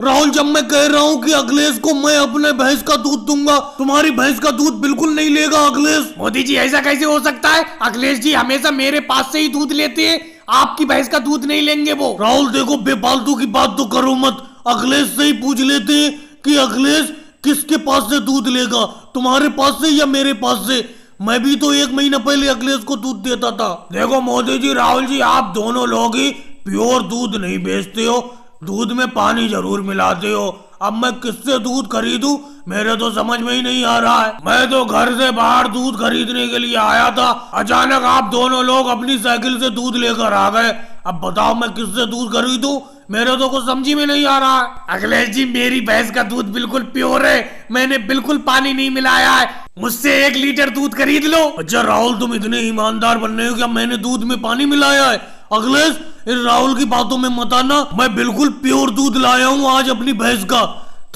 राहुल, जब मैं कह रहा हूँ कि अखिलेश को मैं अपने भैंस का दूध दूंगा, तुम्हारी भैंस का दूध बिल्कुल नहीं लेगा अखिलेश। मोदी जी ऐसा कैसे हो सकता है? अखिलेश जी हमेशा मेरे पास से ही दूध लेते हैं, आपकी भैंस का दूध नहीं लेंगे वो। राहुल देखो, बेफालतू की बात तो करो मत। अखिलेश से ही पूछ लेते हैं कि अखिलेश किसके पास से दूध लेगा, तुम्हारे पास से या मेरे पास से। मैं भी तो 1 महीना पहले अखिलेश को दूध देता था। देखो मोदी जी, राहुल जी, आप दोनों लोग ही प्योर दूध नहीं बेचते हो, दूध में पानी जरूर मिलाते हो। अब मैं किससे दूध खरीदूं, मेरे तो समझ में ही नहीं आ रहा है। मैं तो घर से बाहर दूध खरीदने के लिए आया था, अचानक आप दोनों लोग अपनी साइकिल से दूध लेकर आ गए। अब बताओ मैं किससे दूध खरीदूं, मेरे तो कुछ समझी में नहीं आ रहा है। अखिलेश जी, मेरी भैंस का दूध बिल्कुल प्योर है, मैंने बिल्कुल पानी नहीं मिलाया है, मुझसे 1 लीटर दूध खरीद लो। अच्छा राहुल, तुम इतने ईमानदार बन रहे हो, क्या मैंने दूध में पानी मिलाया है? अखिलेश, इन राहुल की बातों में मत आना। मैं बिल्कुल प्योर दूध लाया हूँ आज अपनी भैंस का।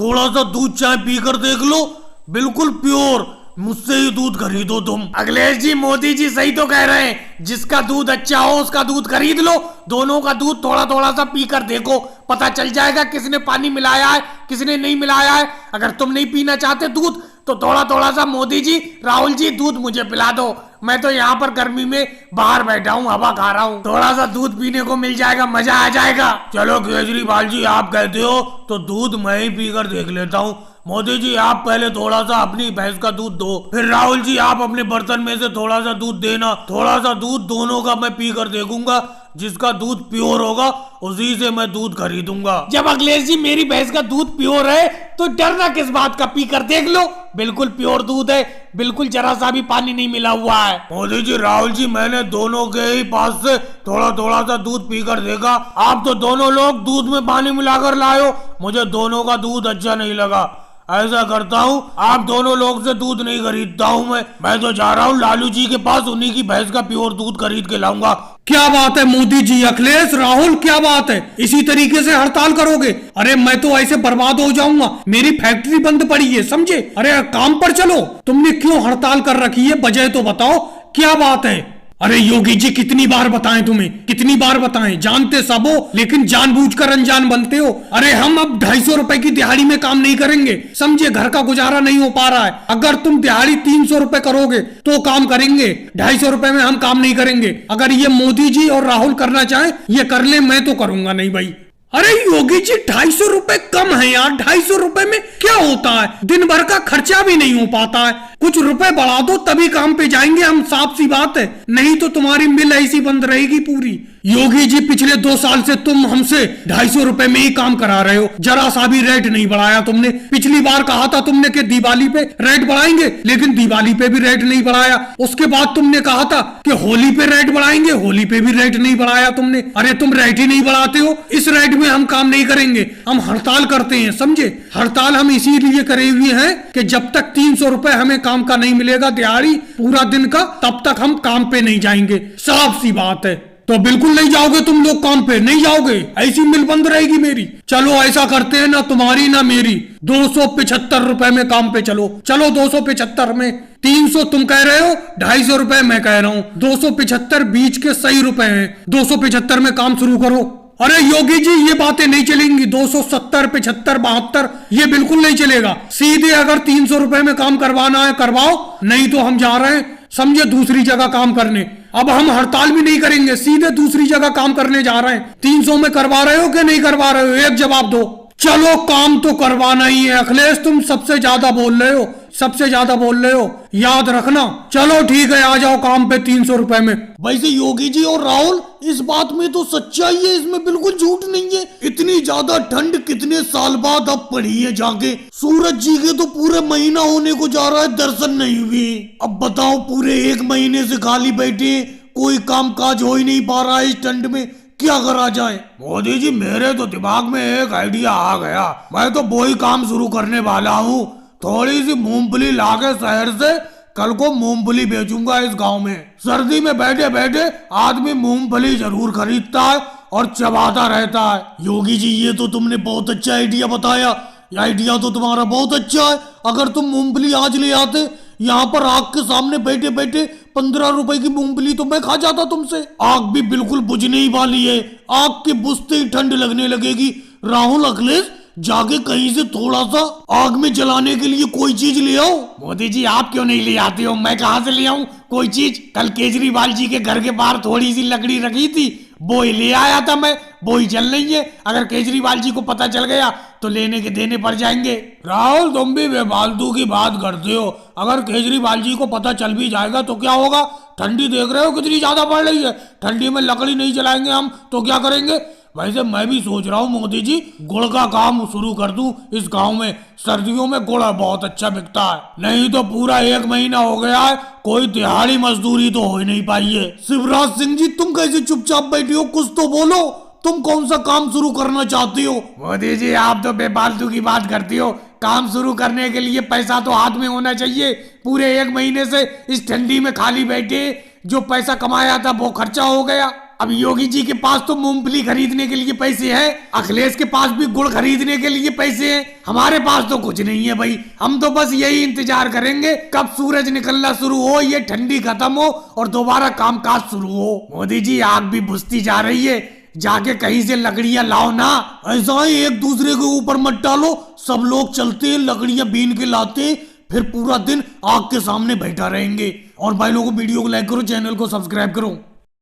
थोड़ा सा दूध चाय पीकर देख लो, बिल्कुल प्योर। मुझसे ही दूध खरीदो तुम। अखिलेश जी, मोदी जी सही तो कह रहे हैं, जिसका दूध अच्छा हो उसका दूध खरीद लो। दोनों का दूध थोड़ा थोड़ा सा पीकर देखो, पता चल जाएगा किसने पानी मिलाया है किसने नहीं मिलाया है। अगर तुम नहीं पीना चाहते दूध तो थोड़ा थोड़ा सा मोदी जी, राहुल जी, दूध मुझे पिला दो। मैं तो यहाँ पर गर्मी में बाहर बैठा हूँ, हवा खा रहा हूँ, थोड़ा सा दूध पीने को मिल जाएगा, मजा आ जाएगा। चलो केजरीवाल जी, आप कहते हो तो दूध मैं ही पीकर देख लेता हूँ। मोदी जी, आप पहले थोड़ा सा अपनी भैंस का दूध दो, फिर राहुल जी आप अपने बर्तन में से थोड़ा सा दूध देना। थोड़ा सा दूध दोनों का मैं पीकर देखूंगा, जिसका दूध प्योर होगा उसी से मैं दूध खरीदूंगा। जब अखिलेश जी मेरी भैंस का दूध प्योर है तो डरना किस बात का, पीकर देख लो, बिल्कुल प्योर दूध है, बिल्कुल जरा सा भी पानी नहीं मिला हुआ है। मोदी जी, राहुल जी, मैंने दोनों के ही पास से थोड़ा थोड़ा सा दूध पीकर देखा। आप तो दोनों लोग दूध में पानी मिलाकर लाए हो, मुझे दोनों का दूध अच्छा नहीं लगा। ऐसा करता हूँ, आप दोनों लोग से दूध नहीं खरीदता हूँ मैं तो जा रहा हूँ लालू जी के पास, उन्हीं की भैंस का प्योर दूध खरीद के लाऊंगा। क्या बात है मोदी जी, अखिलेश, राहुल, क्या बात है? इसी तरीके से हड़ताल करोगे? अरे मैं तो ऐसे बर्बाद हो जाऊंगा, मेरी फैक्ट्री बंद पड़ी है, समझे? अरे काम पर चलो। तुमने क्यों हड़ताल कर रखी है, वजह तो बताओ, क्या बात है? अरे योगी जी, कितनी बार बताएं तुम्हें, कितनी बार बताएं? जानते सब हो लेकिन जानबूझकर अनजान बनते हो। अरे हम अब 250 रुपए की दिहाड़ी में काम नहीं करेंगे, समझे? घर का गुजारा नहीं हो पा रहा है। अगर तुम दिहाड़ी 300 रुपए करोगे तो काम करेंगे, 250 रुपए में हम काम नहीं करेंगे। अगर ये मोदी जी और राहुल करना चाहे ये कर ले, मैं तो करूंगा नहीं भाई। अरे योगी जी, 250 रुपए कम है यार, 250 रुपए में क्या होता है? दिन भर का खर्चा भी नहीं हो पाता है। कुछ रुपए बढ़ा दो तभी काम पे जाएंगे हम, साफ सी बात है, नहीं तो तुम्हारी मिल ऐसी बंद रहेगी पूरी। योगी जी, पिछले 2 साल से तुम हमसे 250 रुपए में ही काम करा रहे हो, जरा सा भी रेट नहीं बढ़ाया तुमने। पिछली बार कहा था तुमने कि दिवाली पे रेट बढ़ाएंगे, लेकिन दिवाली पे भी रेट नहीं बढ़ाया। उसके बाद तुमने कहा था कि होली पे रेट बढ़ाएंगे, होली पे भी रेट नहीं बढ़ाया तुमने। अरे तुम रेट ही नहीं बढ़ाते हो, इस रेट में हम काम नहीं करेंगे, हम हड़ताल करते हैं, समझे? हड़ताल हम इसीलिए करे हुए हैं कि जब तक 300 रुपए हमें काम का नहीं मिलेगा दिहाड़ी पूरा दिन का, तब तक हम काम पे नहीं जाएंगे, साफ सी बात है। तो बिल्कुल नहीं जाओगे तुम लोग काम पे, नहीं जाओगे, ऐसी मिल बंद रहेगी मेरी। चलो ऐसा करते हैं, ना तुम्हारी ना मेरी, 275 रुपए में काम पे चलो। चलो 275 में, 300 तुम कह रहे हो, 250 रुपए मैं कह रहा हूँ, 275 बीच के सही रुपए हैं। 275 में काम शुरू करो। अरे योगी जी, ये बातें नहीं चलेंगी, 270, 75, 72 ये बिल्कुल नहीं चलेगा। सीधे अगर 300 रुपए में काम करवाना है करवाओ, नहीं तो हम जा रहे हैं, समझे, दूसरी जगह काम करने। अब हम हड़ताल भी नहीं करेंगे, सीधे दूसरी जगह काम करने जा रहे हैं। 300 में करवा रहे हो कि नहीं करवा रहे हो, एक जवाब दो। चलो काम तो करवाना ही है। अखिलेश, तुम सबसे ज्यादा बोल रहे हो, सबसे ज्यादा बोल रहे हो, याद रखना। चलो ठीक है, आ जाओ काम पे 300 रुपए में। वैसे योगी जी और राहुल, इस बात में तो सच्चाई है, इसमें बिल्कुल झूठ नहीं है। इतनी ज्यादा ठंड कितने साल बाद अब पड़ी है जाके। सूरज जी के तो पूरे महीना होने को जा रहा है, दर्शन नहीं हुए। अब बताओ, पूरे 1 महीने से खाली बैठे, कोई काम काज हो ही नहीं पा रहा है इस ठंड में, क्या करा जाए? मोदी जी, मेरे तो दिमाग में एक आइडिया आ गया, मैं तो वही काम शुरू करने वाला हूँ। थोड़ी सी मूंगफली लाके शहर से कल को मूंगफली बेचूंगा इस गांव में। सर्दी में बैठे बैठे आदमी मूंगफली जरूर खरीदता है और चबाता रहता है। योगी जी, ये तो तुमने बहुत अच्छा आइडिया बताया, ये आइडिया तो तुम्हारा बहुत अच्छा है। अगर तुम मूंगफली आज ले आते यहाँ पर आग के सामने बैठे बैठे, 15 रुपए की मूंगफली तो मैं खा जाता तुमसे। आग भी बिल्कुल बुझने ही वाली है, आग के बुझते ही ठंड लगने लगेगी। राहुल, अखिलेश, जाके कहीं से थोड़ा सा आग में जलाने के लिए कोई चीज ले आओ। मोदी जी आप क्यों नहीं ले आते हो? मैं कहां से ले आऊं कोई चीज? कल केजरीवाल जी के घर के बाहर थोड़ी सी लकड़ी रखी थी, वो ही ले आया था मैं, वो ही जल रही है। अगर केजरीवाल जी को पता चल गया तो लेने के देने पड़ जाएंगे। राहुल तुम भी बेफालतू की बात करते हो। अगर केजरीवाल जी को पता चल भी जाएगा तो क्या होगा? ठंडी देख रहे हो कितनी ज्यादा बढ़ रही है, ठंडी में लकड़ी नहीं जलाएंगे हम तो क्या करेंगे? वैसे मैं भी सोच रहा हूँ मोदी जी, गुड़ का काम शुरू कर दूं इस गांव में। सर्दियों में गुड़ बहुत अच्छा बिकता है, नहीं तो पूरा 1 महीना हो गया है कोई दिहाड़ी मजदूरी तो हो ही नहीं पाई है। शिवराज सिंह जी तुम कैसे चुपचाप बैठे हो? कुछ तो बोलो, तुम कौन सा काम शुरू करना चाहती हो? मोदी जी आप तो बेफालतू की बात करती हो। काम शुरू करने के लिए पैसा तो हाथ में होना चाहिए। पूरे 1 महीने से इस ठंडी में खाली बैठे जो पैसा कमाया था वो खर्चा हो गया। अब योगी जी के पास तो मूंगफली खरीदने के लिए पैसे हैं, अखिलेश के पास भी गुड़ खरीदने के लिए पैसे हैं, हमारे पास तो कुछ नहीं है भाई। हम तो बस यही इंतजार करेंगे कब सूरज निकलना शुरू हो, ये ठंडी खत्म हो और दोबारा कामकाज शुरू हो। मोदी जी आग भी बुझती जा रही है, जाके कहीं से लकड़ियां लाओ ना। ऐसा ही एक दूसरे के ऊपर मत डालो, सब लोग चलते हैं लकड़ियां बीन के लाते, फिर पूरा दिन आग के सामने बैठा रहेंगे। और भाई लोगों वीडियो को लाइक करो, चैनल को सब्सक्राइब करो।